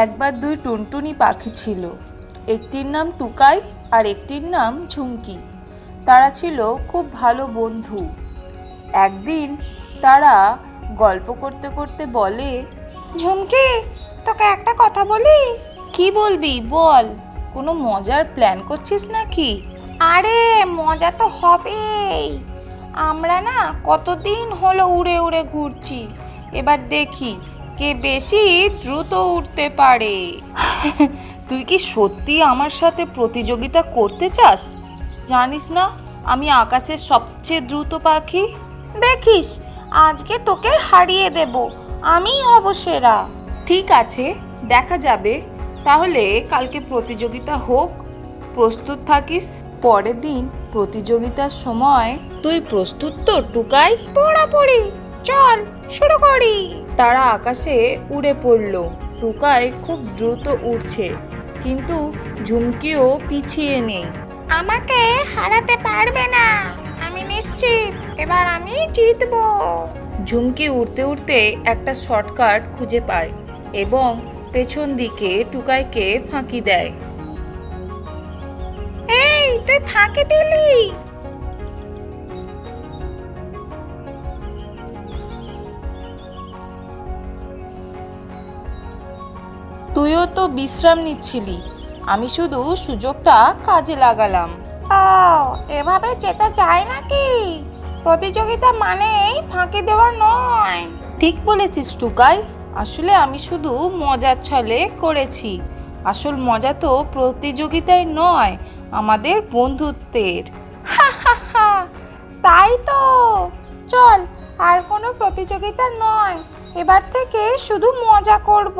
একবার দুই টুনটুনি পাখি ছিল। একটির নাম টুকাই আর একটির নাম ঝুমকি। তারা ছিল খুব ভালো বন্ধু। একদিন তারা গল্প করতে করতে বলে, ঝুমকি, তোকে একটা কথা বলি। কি বলবি বল, কোনো মজার প্ল্যান করছিস নাকি? আরে মজা তো হবেই। আমরা না কতদিন হলো উড়ে উড়ে ঘুরছি, এবার দেখি কে বেশি দ্রুত উঠতে পারে। তুই কি সত্যি আমার সাথে প্রতিযোগিতা করতে চাস? জানিস না আমি আকাশের সবচেয়ে দ্রুত পাখি। দেখিস, আজকে তোকে হারিয়ে দেব, আমিই হব সেরা। ঠিক আছে, দেখা যাবে। তাহলে কালকে প্রতিযোগিতা হোক, প্রস্তুত থাকিস। পরের দিন প্রতিযোগিতার সময়, তুই প্রস্তুত তো টুকাই? পুরোপুরি, চল শুরু করি। তারা আকাশে উড়ে পড়ল। টুকাই খুব দ্রুত উড়ছে, কিন্তু ঝুমকিও পিছিয়ে নেই। আমাকে হারাতে পারবে না, আমি নিশ্চিত এবার আমি জিতবো। ঝুমকি উড়তে উড়তে একটা শর্টকাট খুঁজে পায় এবং পেছন দিকে টুকাইকে ফাঁকি দেয়। এই তুই ফাঁকি দিলি। তুইও তো বিশ্রাম নিচ্ছিলি, আমি শুধু সুযোগটা কাজে লাগালাম। ও, এভাবে যেতে চায় নাকি? প্রতিযোগিতা মানেই ফাঁকি দেওয়া নয়। ঠিক বলেছিস টুকাই, আসলে আমি শুধু মজার ছলে করেছি। আসল মজা তো প্রতিযোগিতায় নয়, আমাদের বন্ধুত্বের। তাই তো, চল আর কোনো প্রতিযোগিতা নয়, এবার থেকে শুধু মজা করব।